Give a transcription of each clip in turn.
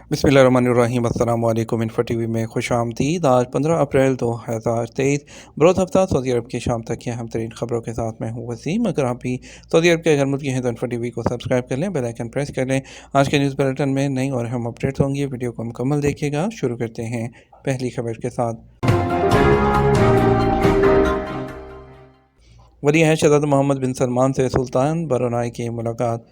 बिस्मिल्लाहिर्रहमानिर्रहीम। अस्सलाम वालेकुम। इन्फो टीवी में खुश आमदीद। आज 15 अप्रैल 2023 बरोज़ हफ्ता सऊदी अरब की शाम तक की अहम तरीन खबरों के साथ मैं हूँ वसीम। अगर आप भी सऊदी अरब के घर मुल्की हैं तो इन्फो टीवी को सब्सक्राइब कर लें, बेल आइकन प्रेस कर लें। आज के न्यूज़ बुलेटिन में नई और अहम अपडेट्स होंगी। वीडियो को मुकम्मल देखिएगा। शुरू करते हैं पहली खबर के साथ। वली अहद शहज़ादा मोहम्मद बिन सलमान से सुल्तान ब्रुनाई की मुलाकात।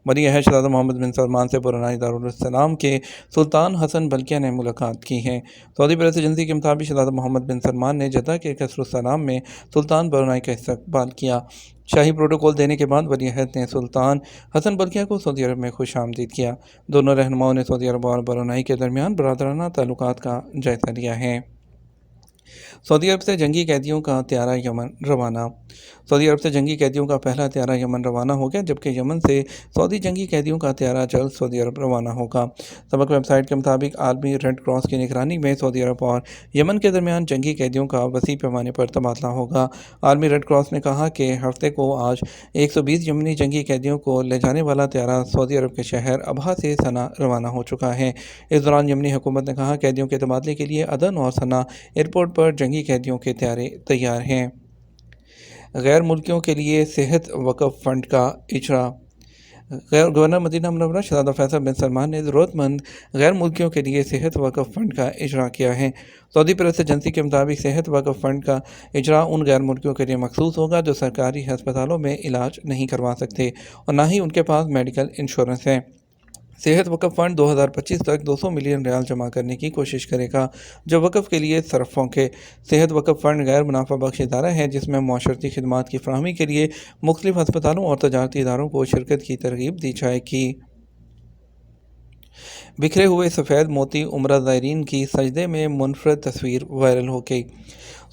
वली अहद शहज़ादा मोहम्मद बिन सलमान से ब्रुनाई दारुलसलाम के सुल्तान हसन बल्किया ने मुलाकात की है। सऊदी प्रेस एजेंसी के मुताबिक शहज़ादा मोहम्मद बिन सलमान ने जद्दा के कसरुस्सलाम में सुल्तान ब्रुनाई का इस्तकबाल किया। शाही प्रोटोकॉल देने के बाद वली अहद ने सुल्तान हसन बल्किया को सऊदी अरब में खुश आमदीद किया। दोनों रहनुमाओं ने सऊदी अरब और ब्रुनाई के दरमियान बरादराना ताल्लुकात का जायज़ा लिया है। सऊदी अरब से जंगी कैदियों का त्यारा यमन रवाना। सऊदी अरब से जंगी कैदियों का पहला त्यारा यमन रवाना हो गया, जबकि यमन से सऊदी जंगी कैदियों का त्यारा जल्द सऊदी अरब रवाना होगा। सबक वेबसाइट के मुताबिक आलमी रेड क्रॉस की निगरानी में सऊदी अरब और यमन के दरमियान जंगी कैदियों का वसी पैमाने पर तबादला होगा। आलमी रेड क्रॉस ने कहा कि हफ्ते को आज 120 यमनी जंगी कैदियों को ले जाने वाला त्यारा सऊदी अरब के शहर अबहा से सना रवाना हो चुका है। इस दौरान यमनी हुकूमत ने कहा कैदियों के तबादले के लिए अदन और सना एयरपोर्ट पर जंगी कैदियों के त्यारे तैयार हैं। गैर मुल्कियों के लिए सेहत वक़फ़ फ़ंड का इजरा। गवर्नर मदीना मुनव्वरा शहज़ादा फैसल बिन सलमान ने ज़रूरतमंद गैर मुल्कियों के लिए सेहत वक़फ़ फ़ंड का इजरा किया है। सऊदी प्रेस एजेंसी के मुताबिक सेहत वक़फ़ फ़ंड का इजरा उन गैर मुल्कियों के लिए मखसूस होगा जो सरकारी हस्पतालों में इलाज नहीं करवा सकते और ना ही उनके पास मेडिकल इंश्योरेंस है। सेहत वक़फ़ फ़ंड 2025 तक 200 मिलियन रियाल जमा करने की कोशिश करेगा, जो वक़फ़ के लिए सरफ़ होंगे। सेहत वक़फ़ फ़ंड गैर मुनाफा बख्श इदारा है जिसमें मुआशरती खिदमात की फ़राहमी के लिए मुख्तलिफ़ हस्पतालों और तजारती इदारों को शिरकत की तरग़ीब दी जाएगी। बिखरे हुए सफ़ेद मोती उम्रा ज़ायरीन की सजदे में मुनफ़रद तस्वीर वायरल हो गई।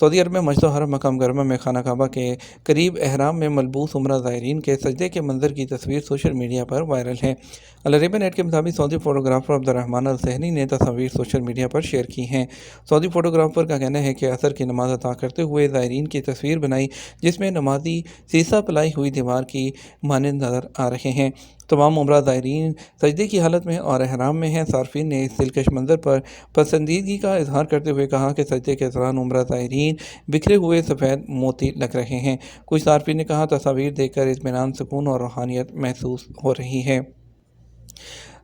सऊदी अरब में मस्जिद हरम मकाम गरमा में खाना काबा के करीब एहराम में मलबूस उम्रा ज़ायरीन के सजदे के मंजर की तस्वीर सोशल मीडिया पर वायरल है। अल अरेबिया नेट के मुताबिक सऊदी फ़ोटोग्राफ़र अब्दुर्रहमान अल सहनी ने तस्वीर सोशल मीडिया पर शेयर की हैं। सऊदी फ़ोटोग्राफ़र का कहना है कि असर की नमाज़ अता करते हुए ज़ायरीन की तस्वीर बनाई, जिसमें नमाजी सीसा पलाई हुई दीवार की मानंद नज़र आ रहे हैं। तमाम उम्रा ज़ायरीन सजदे की हालत में और एहराम में हैं। सार्फिन ने इस दिलकश मंजर पर पसंदीदगी का इजहार करते हुए कहा कि सजदे के दौरान उम्रा ज़ायरीन बिखरे हुए सफ़ेद मोती लग रहे हैं। कुछ सार्फिन ने कहा तस्वीर देखकर इत्मीनान, सुकून और रूहानियत महसूस हो रही है।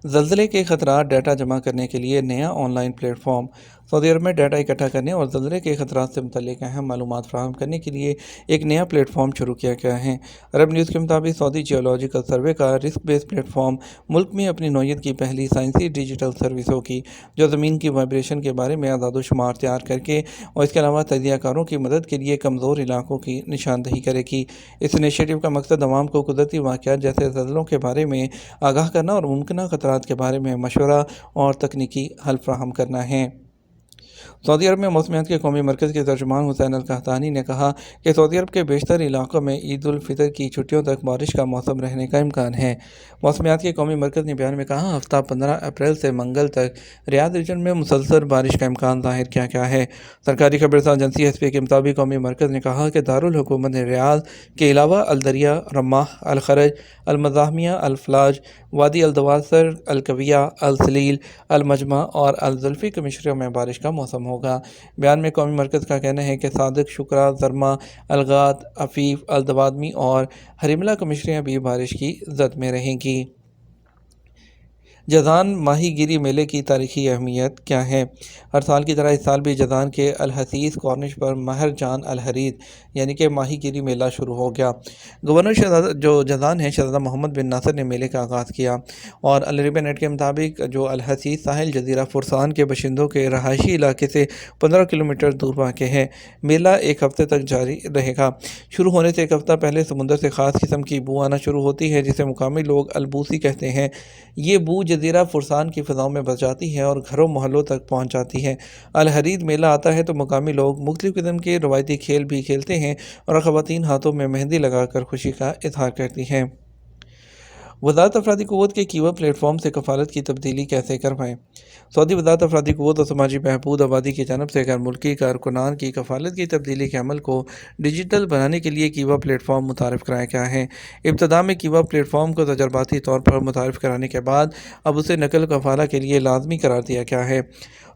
ज़लज़ले के ख़तरात डाटा जमा करने के लिए नया ऑनलाइन प्लेटफॉर्म। सऊदी अरब में डाटा इकट्ठा करने और ज़लज़ले के ख़तरात से मुतल्लिक़ अहम मालूमात फ़राहम करने के लिए एक नया प्लेटफॉर्म शुरू किया गया है। अरब न्यूज़ के मुताबिक सऊदी जियोलॉजिकल सर्वे का रिस्क बेस्ड प्लेटफॉर्म मुल्क में अपनी नौइयत की पहली साइंसी डिजिटल सर्विस होगी, जो ज़मीन की वाइब्रेशन के बारे में आदाद-ओ-शुमार तैयार करके और इसके अलावा तजियाकारों की मदद के लिए कमज़ोर इलाकों की निशानदही करेगी। इस इनिशिएटिव का मकसद अवाम को कुदरती वाक़यात जैसे ज़लज़लों के बारे में आगाह करना और मुमकिन ख़तरात के बारे में मशवरा और तकनीकी हल फ़राहम करना है। सऊदी अरब में मौसमियात के कौमी मरकज़ के तर्जुमान हुसैन अल कहतानी ने कहा कि सऊदी अरब के बेशतर इलाकों में ईद उल फितर की छुट्टियों तक बारिश का मौसम रहने का इम्कान है। मौसमियात के कौमी मरकज़ ने बयान में कहा हफ्ता 15 अप्रैल से मंगल तक रियाद रीजन में मुसलसल बारिश का इम्कान ज़ाहिर किया गया है। सरकारी खबरसां एजेंसी एसपी के मुताबिक कौमी मरकज़ ने कहा कि दारुल हुकूमत रियाद के अलावा अल दरिया, रमाह, अल खरज, अल मज़ाहमिया, अल फलाज, वादी अल दवासर, अल कविया, अल सलील, अल मजमा और अल जुल्फ़ी के मिशरों में बारिश का मौसम होगा। बयान में कौमी मरकज़ का कहना है कि सादिक, शुक्रा, ज़रमा, अलगात, अफीफ, अल दवादमी और हरिमला कमिश्रियाँ भी बारिश की जद में रहेंगी। जज़ान माहीगीरी मेले की तारीख़ी अहमियत क्या है? हर साल की तरह इस साल भी जज़ान के अल हसीस कॉर्निश पर महर जान अल हरीद यानी कि माहीगीरी मेला शुरू हो गया। गवर्नर जो जज़ान है शहज़ादा मोहम्मद बिन नासिर ने मेले का आगाज़ किया और अल अरेबिया नेट के मुताबिक जो अल हसीस साहिल जज़ीरा फुरसान के बशिंदों के रहायशी इलाके से 15 किलोमीटर दूर वाक़ है। मेला एक हफ़्ते तक जारी रहेगा। शुरू होने से एक हफ़्ता पहले समुंदर से ख़ास किस्म की बू आना शुरू होती है, जिसे मुकामी लोग अलबूसी कहते हैं। ये बू जज़ीरा फुरसान की फ़िज़ाओं में बस जाती है और घरों मोहल्लों तक पहुँच जाती है। अल हरीद मेला आता है तो मुकामी लोग मुख्तलिफ़ किस्म के रवायती खेल भी खेलते हैं और ख़वातीन हाथों में मेहंदी लगाकर खुशी का इज़हार करती हैं। वज़ारत अफरादी क़ुव्वत के कीवा प्लेटफॉर्म से कफ़ालत की तब्दीली कैसे करवाएँ। सऊदी वज़ारत अफरादी क़ुव्वत और समाजी बहबूद आबादी की जानब से गैर मुल्की कारकुनान की कफ़ालत की तब्दीली के अमल को डिजिटल बनाने के लिए कीवा प्लेटफॉर्म मुतारिफ़ कराया गया है। इब्तदा में कीवा प्लेटफॉर्म को तजर्बाती तौर पर मुतारिफ़ कराने के बाद अब उसे नकल कफ़ाला के लिए लाजमी करार दिया गया है।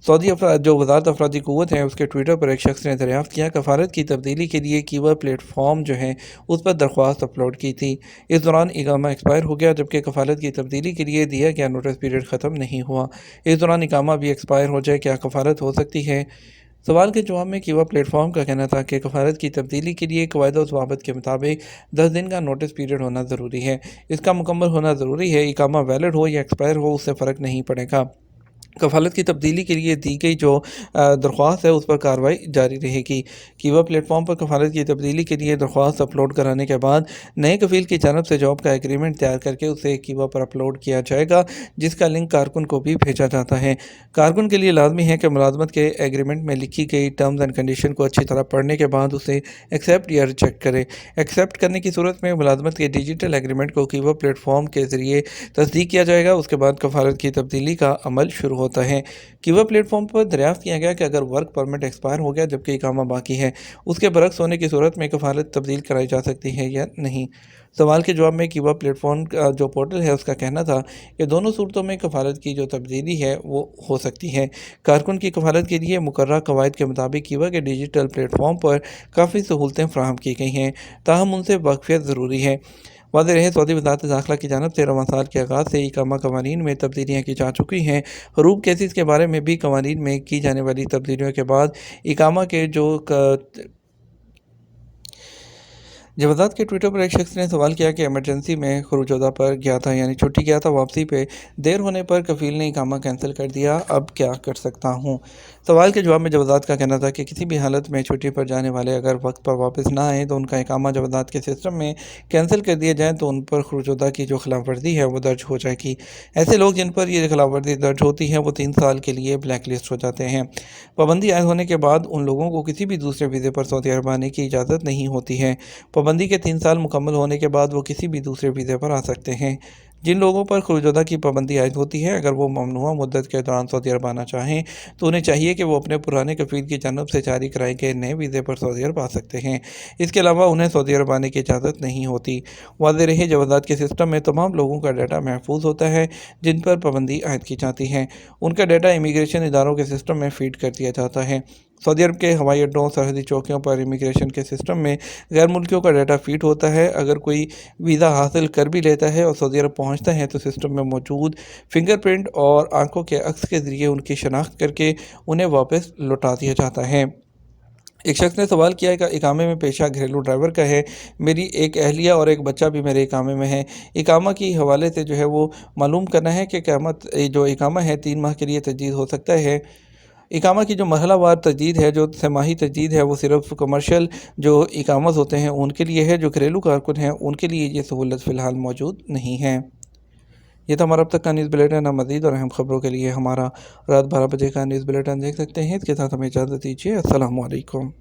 सऊदी जो वज़ारत अफरादी क़ुव्वत है उसके ट्विटर पर एक शख्स ने दरियाफ़्त किया कफ़ालत की तब्दीली के लिए कीवा प्लेटफॉर्म जो है उस पर दरख्वास्त अपलोड की थी। इस दौरान इकामा एक्सपायर हो गया, जबकि कफ़ालत की तब्दीली के लिए दिया गया नोटिस पीरियड ख़त्म नहीं हुआ। इस दौरान इकामा भी एक्सपायर हो जाए, क्या कफ़ालत हो सकती है? सवाल के जवाब में कीवा प्लेटफॉर्म का कहना था कि कफ़ालत की तब्दीली के लिए क़वायद व ज़वाबित के मुताबिक 10 दिन का नोटिस पीरियड होना ज़रूरी है। इसका मुकम्मल होना ज़रूरी है। इकामा वैलिड हो या एक्सपायर हो उससे फ़र्क नहीं पड़ेगा। कफ़ालत की तब्दीली के लिए दी गई जो दरख्वास्त है उस पर कार्रवाई जारी रहेगी। कीवा प्लेटफॉर्म पर कफ़ालत की तब्दीली के लिए दरख्वास्त अपलोड कराने के बाद नए कफ़ील की जानब से जॉब का एग्रीमेंट तैयार करके उसे कीवा पर अपलोड किया जाएगा, जिसका लिंक कारकुन को भी भेजा जाता है। कारकुन के लिए लाजमी है कि मुलाजमत के एग्रीमेंट में लिखी गई टर्म्स एंड कंडीशन को अच्छी तरह पढ़ने के बाद उसे एक्सेप्ट या रिजेक्ट करे। एक्सेप्ट करने की सूरत में मुलाजमत के डिजिटल एग्रीमेंट को कीवा प्लेटफॉर्म के ज़रिए तस्दीक किया जाएगा। उसके बाद कफ़ालत की तब्दीली का अमल शुरू होता है। कीवा प्लेटफॉर्म पर दरियाफ्त किया गया कि अगर वर्क परमिट एक्सपायर हो गया जबकि इकामा बाकी है, उसके बरक्स होने की सूरत में कफ़ालत तब्दील कराई जा सकती है या नहीं। सवाल के जवाब में कीवा प्लेटफॉर्म का जो पोर्टल है उसका कहना था कि दोनों सूरतों में कफ़ालत की जो तब्दीली है वो हो सकती है। कारकुन की कफ़ालत के लिए मुकर्रर कवायद के मुताबिक कीवा के डिजिटल प्लेटफॉर्म पर काफ़ी सहूलतें फ़राहम की गई हैं, ताहम उनसे वाक़फ़ियत ज़रूरी है। वाज़ेह रहे सऊदी वज़ारत दाखिला की जानब से रवां साल के आगाज़ से इकामा कवानीन में तब्दीलियाँ की जा चुकी हैं। हरूब केसेस के बारे में भी कवानीन में की जाने वाली तब्दीलियों के बाद इकामा के जो वज़ारत के ट्विटर पर एक शख्स ने सवाल किया कि इमरजेंसी में खरूजोदा पर गया था, यानी छुट्टी गया था, वापसी पे देर होने पर कफ़ील ने इकामा कैंसिल कर दिया, अब क्या कर सकता हूँ। सवाल के जवाब में वज़ारत का कहना था कि किसी भी हालत में छुट्टी पर जाने वाले अगर वक्त पर वापस ना आए तो उनका इकामा वज़ारत के सिस्टम में कैंसिल कर दिया जाए तो उन पर खरूजोदा की जो खिलाफ वर्जी है वो दर्ज हो जाएगी। ऐसे लोग जिन पर ये खिलाफ वर्जी दर्ज होती है वो 3 साल के लिए ब्लैक लिस्ट हो जाते हैं। पाबंदी आयद होने के बाद उन लोगों को किसी भी दूसरे वीज़े पर सऊदी अरब आने की इजाज़त नहीं होती है। पाबंदी के 3 साल मुकम्मल होने के बाद वो किसी भी दूसरे वीज़े पर आ सकते हैं। जिन लोगों पर खरूजोदा की पाबंदी आयद होती है, अगर वो ममनुआ मुद्दत के दौरान सऊदी अरब आना चाहें तो उन्हें चाहिए कि वो अपने पुराने कफ़ील की जानब से जारी कराए गए नए वीज़े पर सऊदी अरब आ सकते हैं। इसके अलावा उन्हें सऊदी अरब आने की इजाज़त नहीं होती। वाज़ेह रहे जवाज़ात के सिस्टम में तमाम लोगों का डाटा महफूज होता है जिन पर पाबंदी आयद की जाती है। उनका डाटा इमिग्रेशन इदारों के सिस्टम में फ़ीड कर दिया जाता है। सऊदी अरब के हवाई अड्डों, सरहदी चौकियों पर इमिग्रेशन के सिस्टम में गैर मुल्कियों का डाटा फीड होता है। अगर कोई वीज़ा हासिल कर भी लेता है और सऊदी अरब पहुंचता है तो सिस्टम में मौजूद फिंगरप्रिंट और आंखों के अक्स के ज़रिए उनकी शनाख्त करके उन्हें वापस लौटा दिया जाता है। एक शख्स ने सवाल किया कि इकामे में पेशा घरेलू ड्राइवर का है, मेरी एक अहलिया और एक बच्चा भी मेरे इकामे में है। इकामा की हवाले से जो है वो मालूम करना है कि जो इकामा है 3 माह के लिए तजदीद हो सकता है। इकामा की जो मरहलावार तजदीद है, जो तिमाही तजदीद है, वो सिर्फ़ कमर्शियल जो इकामत होते हैं उनके लिए है। जो घरेलू कारकुन हैं उनके लिए ये सहूलत फ़िलहाल मौजूद नहीं है। ये था हमारा अब तक का न्यूज़ बुलेटिन। अब मज़ीद और अहम खबरों के लिए हमारा रात 12 बजे का न्यूज़ बुलेटिन देख सकते हैं। इसके साथ हमें इजाज़त दीजिए। अस्सलामु अलैकुम।